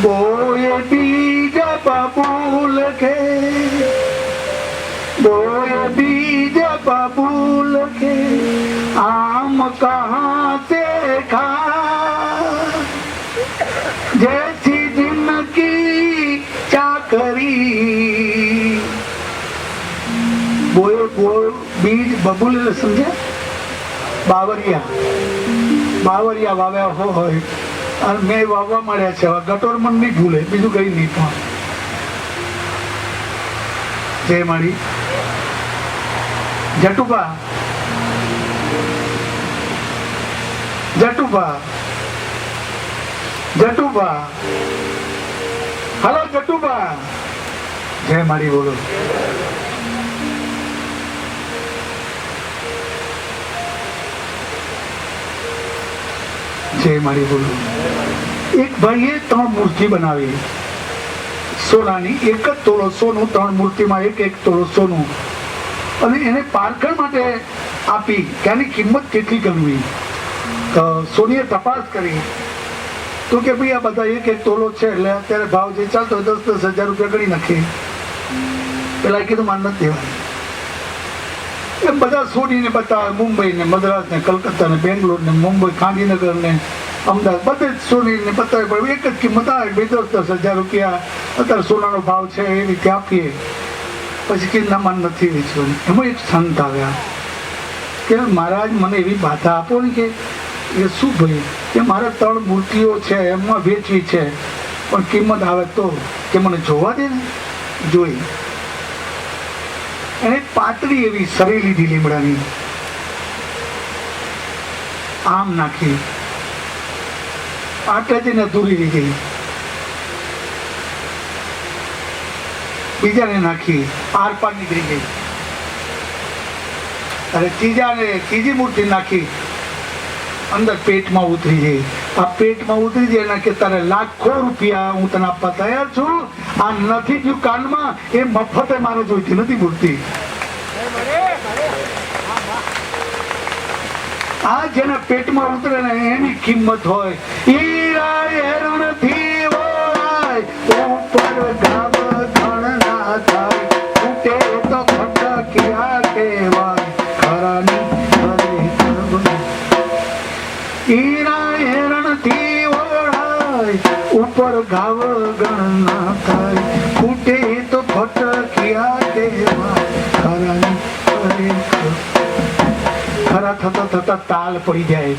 બોય બીજ બબૂલ કે બોય બીજ बबूल के आम कहाँ से खा जैसी जिनकी चाकरी बोए बोल बीज बबूल એટલે સમજ્યા બાવરિયા વાવ્યા હોય અને મેં વાવવા મળ્યા છે ગટોર મન નહીં ભૂલે બીજું કઈ નહીં પણ જય મારી જટુબા હાલો જટુબા જય મારી બોલો જય મારી બોલો એક ભાઈએ 3 મૂર્તિ બનાવી સોનાની એક જ તોલો સોનું 3 મૂર્તિમાં એક તોલો સોનું અને એને પારખણ માટે આપી કે આની કિંમત કેટલી કરવી તો સોનીએ તપાસ કરી તો કે ભાઈ આ બધા એક તોલો છે એટલે અત્યારે ભાવ જે ચાલતો 10,000 રૂપિયા ગણી નાખીએ પેલા કીધું માન નથી દેવાય એમ બધા સોનીને બતાવે મુંબઈ ને મદ્રાસ ને કલકત્તા ને બેંગ્લોર ને મુંબઈ ગાંધીનગર ને અમદાવાદ બધે જ સોનીને બતાવે પણ એક જ કિંમત આવે 10,000 રૂપિયા અત્યારે સોનાનો ભાવ છે એ રીતે આપીએ પછી કે ના મન નથી વેચવાનું એમાં એક સંત આવ્યા કે મહારાજ મને એવી બાધા આપો ને કે એ શું ભાઈ કે મારે 3 મૂર્તિઓ છે એમાં વેચવી છે, પણ કિંમત આવે તો કે મને જોવા દે ને. જોઈ એને પાતળી એવી સરી લીધી લીમડાની, આમ નાખી, આટલેથી દૂરી રહી ગઈ, બીજાને નાખી, આર પાર નીકળી ગઈ. અને ત્રીજી મૂર્તિ નાખી, અંદર પેટમાં ઉતરી ગઈ. આ પેટમાં ઉતરી જાય એના કે તારે લાખો રૂપિયા હું તને આપવા તૈયાર છું. આ નથી થયું કાનમાં એ મફતે મારે જોઈતી નથી મૂર્તિ. આ જેના પેટમાં ઉતરે ને એની કિંમત હોય. હીરા હેરણથી ઓળાય ઉપર ગામ ધણ ના થાય, તૂટે તો ખટક્યા કહેવાય ખરાની ખરી. હીરા હેરણથી ઓળાય ઉપર ગાવ ગણ ના થાય, તૂટે તો ખટક્યા કહેવાય ખરાની ખરી. ખરા થતા થતા તાલ પડી જાય.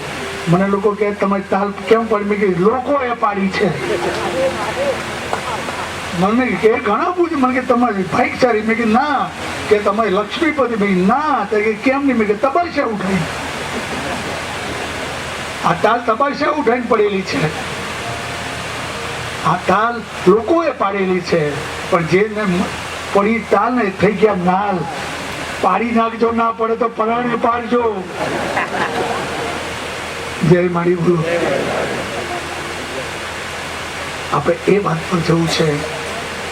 મને લોકો કહે તમારી તાલ કેમ પડી? મેં કીધું લોકો એ પાડી છે. મને કે ઘણા પૂછ્યું, મને કે તમારી બાઈક સારી? મેં કીધું ના. કે તમારી લક્ષ્મીપતિ? ભાઈ ના. તો કે કેમ નહીં? મેં કે તબાશા ઉઠાઈ. આ તાલ તબાશા ઉઠાઈને પડેલી છે. આ તાલ લોકોએ પાડેલી છે, પણ જેને પડી તાલ ને થઈ ગયા નાલ. પાડી નાખજો, ના પડે તો પરાણે પાડજો. જય માડી ગુરુ. આપણે એ વાત પર જવું છે.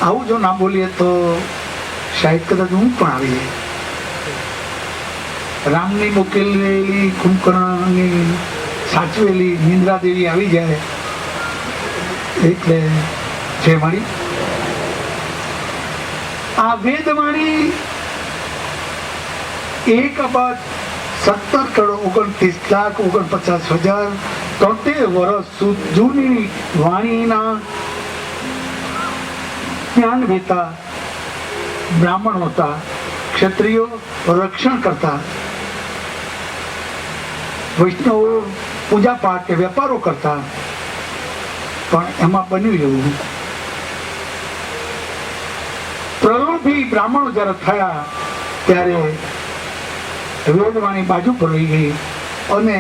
આવું જો ના બોલીએ તો શાયદ કદાચ હું પણ આવી જાય. રામની મોકલેલી કુંભકર્ણની સાચવેલી નિંદ્રા દેવી આવી જાય. એટલે જય માડી. આ વેદવાણી 1,17,29,49,000 વર્ષ જૂની વાણીના જ્ઞાન વેતા બ્રાહ્મણ હતા. ક્ષત્રિયો રક્ષણ કરતા, વૈષ્ણવો પૂજા પાઠ કે વેપારો કરતા. પણ એમાં બન્યું એવું, પ્રલોભી બ્રાહ્મણો જયારે થયા ત્યારે વેદવાણી બાજુ પર રહી ગઈ અને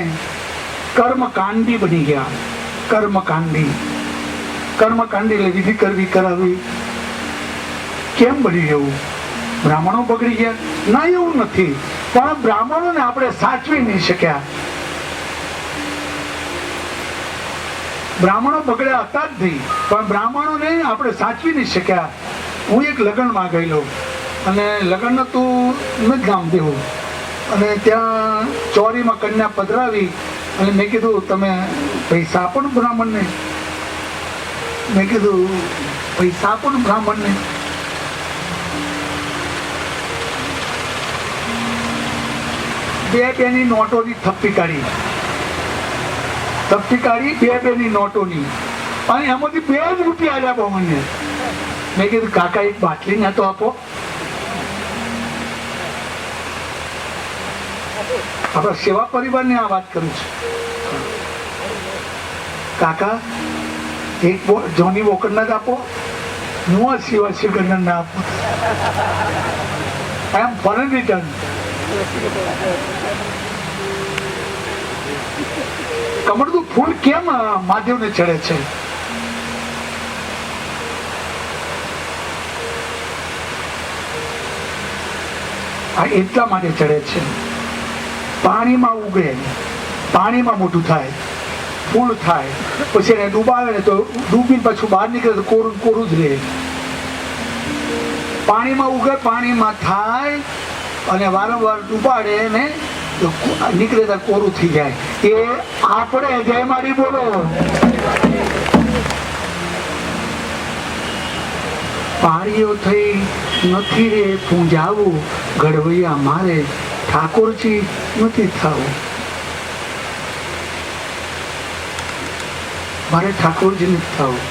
કર્મકાંડી બની ગયા. કર્મકાંડી એટલે વિધિ કરવી કરાવી. કેમ બની એવું? બ્રાહ્મણો બગડી ગયા? ના, એવું નથી. પણ બ્રાહ્મણોને આપણે સાચવી નહીં શક્યા. બ્રાહ્મણો બગડ્યા હતા જ નહીં, પણ બ્રાહ્મણોને આપણે સાચવી નહીં શક્યા. હું એક લગ્નમાં ગયેલો અને લગ્ન હતું ગામ દેવું, અને ત્યાં ચોરીમાં કન્યા પધરાવી અને મેં કીધું તમે પૈસા આપો ને બ્રાહ્મણને. મેં કીધું પૈસા આપો ને બ્રાહ્મણને. બે ની નોટોની થપ્પી કાઢી, 2 નોટોની, અને એમાંથી 2 જ રૂપિયા આલ્યા બ્રાહ્મણને. મેં કીધું કાકા એક બાટલી ના તો આપો. આપણા સેવા પરિવારની આ વાત કરું છું. કાકા એક જોની વોકર ના જ આપો. હું સેવા શિખર ના આપો. આઈ એમ ફોરેન રિટર્ન. કમળનું ફૂલ કેમ મહાદેવને ચડે છે? આ એટલા માટે ચડે છે. પાણીમાં ઉગે, પાણીમાં મોટું થાય, ફૂલ થાય, પછી એને ડૂબાવે ને તો ડૂબીને પાછું બહાર નીકળે તો કોરું કોરું જ રહે. પાણીમાં ઉગે, પાણીમાં થાય અને વારંવાર ડૂબાડે ને નીકળે તો કોરું થઈ જાય. એ આપણે જય માડી બોલો. પાળીઓ થઈ નથી રે પૂંજાવું, ઘડવૈયા મારે ઠાકોરજી નથી થવું. મારે ઠાકોરજી નથી થવું.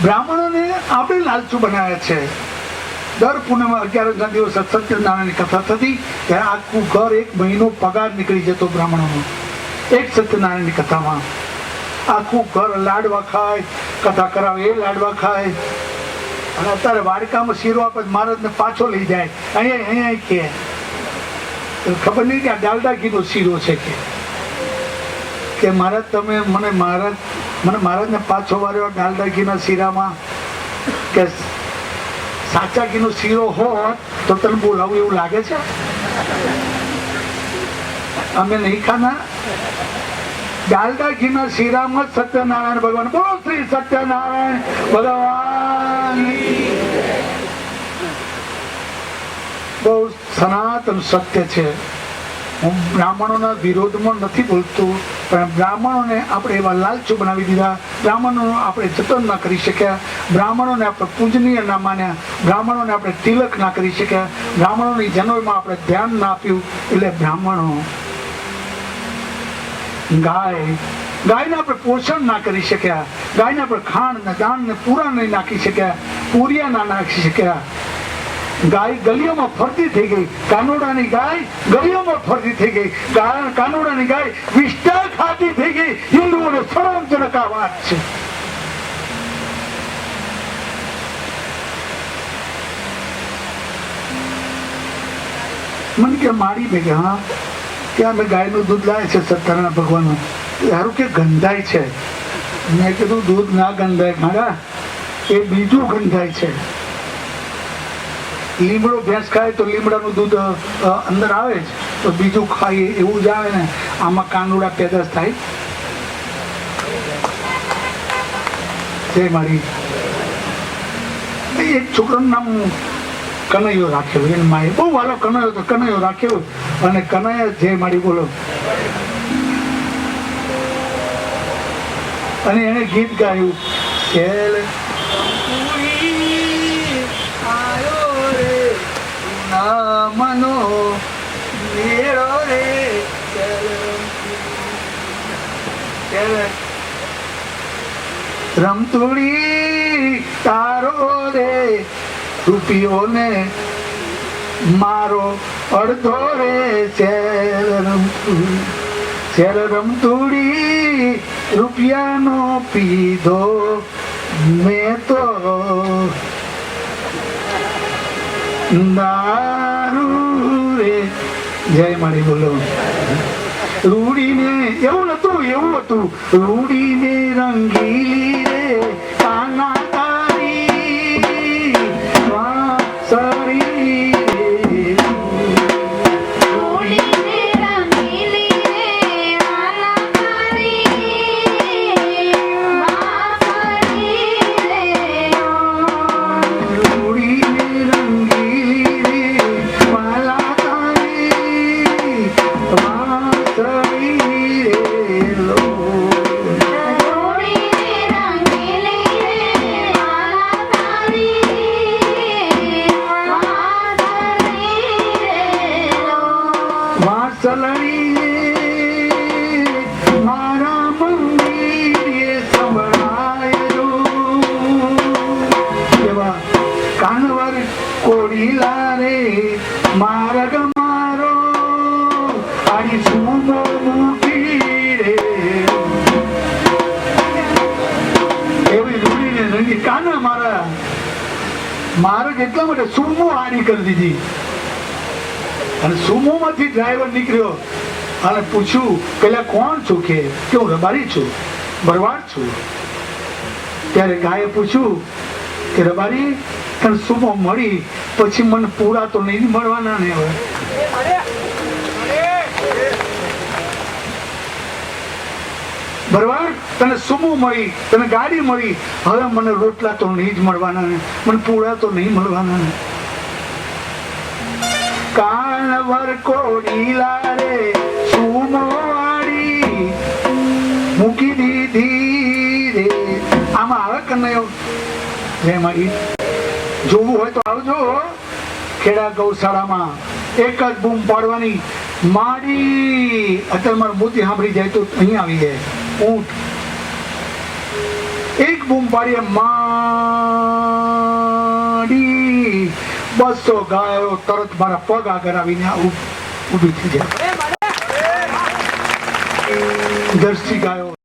બ્રાહ્મણોને આપણે લાલચુ બનાવ્યા છે. દર પૂનમ 11 દિવસ સત્યનારાયણની કથા થતી ત્યારે આખું ઘર 1 મહિનો પગાર નીકળી જતો બ્રાહ્મણોનો. એક સત્યનારાયણની કથામાં આખું ઘર લાડવા ખાય, કથા કરાવે એ લાડવા ખાય, અને અત્યારે વાડકામાં શીરો આપે મહારાજને પાછો લઈ જાય અહીંયા કે ખબર નહીં કે આ ડાલડા ઘીનો શીરો છે કે મહારાજ તમે મને મહારાજને પાછો વાર્યો ડાલડા ઘીના શીરામાં, કે સાચા ઘીનો શીરો હોત તો તને બોલાવું એવું લાગે છે? અમે નહીં ખાના ડાલડા ઘીના શીરામાં સત્યનારાયણ ભગવાન. બોલો શ્રી સત્યનારાયણ ભગવાન. બહુ સનાતન સત્ય છે. હું બ્રાહ્મણોના વિરોધમાં નથી બોલતો, પણ બ્રાહ્મણોને આપણે એવા લાલચુ બનાવી દીધા, બ્રાહ્મણોનું આપણે જતન ના કરી શક્યા, બ્રાહ્મણોને આપણે પૂજનીય ના માન્યા, બ્રાહ્મણોને આપણે તિલક ના કરી શક્યા, બ્રાહ્મણોની જનોઈમાં આપણે ધ્યાન ના આપ્યું. એટલે બ્રાહ્મણો ગાયને આપણે પોષણ ના કરી શક્યા, ગાયને આપણે ખાંડ ને દાણ ને પૂરા નહીં નાખી શક્યા, પૂરિયા ના નાખી શક્યા. ગાય ગલીઓમાં ફરતી થઈ ગઈ, કાનોડાની ગાય ગલીઓમાં ફરતી થઈ ગઈ, કાનોડાની ગાય વિષ્ટા ખાતી થઈ ગઈ. હિન્દુઓને શરમજનક આ વાત છે. મને કે મારી ભેગે હા કે અમે ગાયનું દૂધ લાવે છે સત્યનારાયણ ભગવાન, સારું કે ગંધાય છે. મેં કીધું દૂધ ના ગંધાય મારા, એ બીજું ગંધાય છે. લીમડો ભેંસ ખાય તો લીમડાનું દૂધ અંદર આવે જ, તો બીજું ખાય એવું જ આવે ને. આમાં કાનુડા પેદાશ થાય. જય મારી. એક છોકરાનું નામ કનૈયો રાખ્યો, એને માએ બહુ વાલો કનૈયો તો કનૈયો રાખ્યો, અને કનૈયા જય મારી બોલો. અને એને ગીત ગાયું, મનો મેળો રે રમતુડી તારો રે રૂપિયો ને મારો અડધો રે શેર રમતુડી રૂપિયાનો પીધો મેં તો દારૂ રે. જય મારી બોલો. રૂડીને એવું હતું રૂડીને રંગીલી રે કાના તારી વાસળી માર્ગ મારો આની સુમો મૂકી રે. એવી રૂડીને રંગી કાના માર્ગ એટલા માટે સુમો આડી કરી દીધી. અને સુમો માંથી ડ્રાઈવર નીકળ્યો અને પૂછ્યું પેલા કોણ છું કે હું રબારી છું, ભરવાડ છું. ત્યારે ગાયે પૂછ્યું કે રબારી તને સુમો મળી પછી મને પૂરા તો નહીં મળવાના ને. હવે ભરવાડ તને સુમો મળી, તને ગાડી મળી, હવે મને રોટલા તો નહીં જ મળવાના ને, મને પૂરા તો નહીં મળવાના ને. કાણવર કોડીલા રે સુમો વાળી મૂકી દીધી રે. આમાં આવે કનૈયો જય મારી. જોવું હોય તો આવજો. ખેડા ગૌશાળામાં એક જ બૂમ પાડવાની, માડી. અત્યારે મારું મોતી સાંભળી જાય તો અહીંયા આવી જાય ઊંટ. એક બૂમ પાડીએ માડી, 200 ગાયો તરત મારા પગ આગળ આવીને ઉભી થઈ જાય. જર્સી ગાયો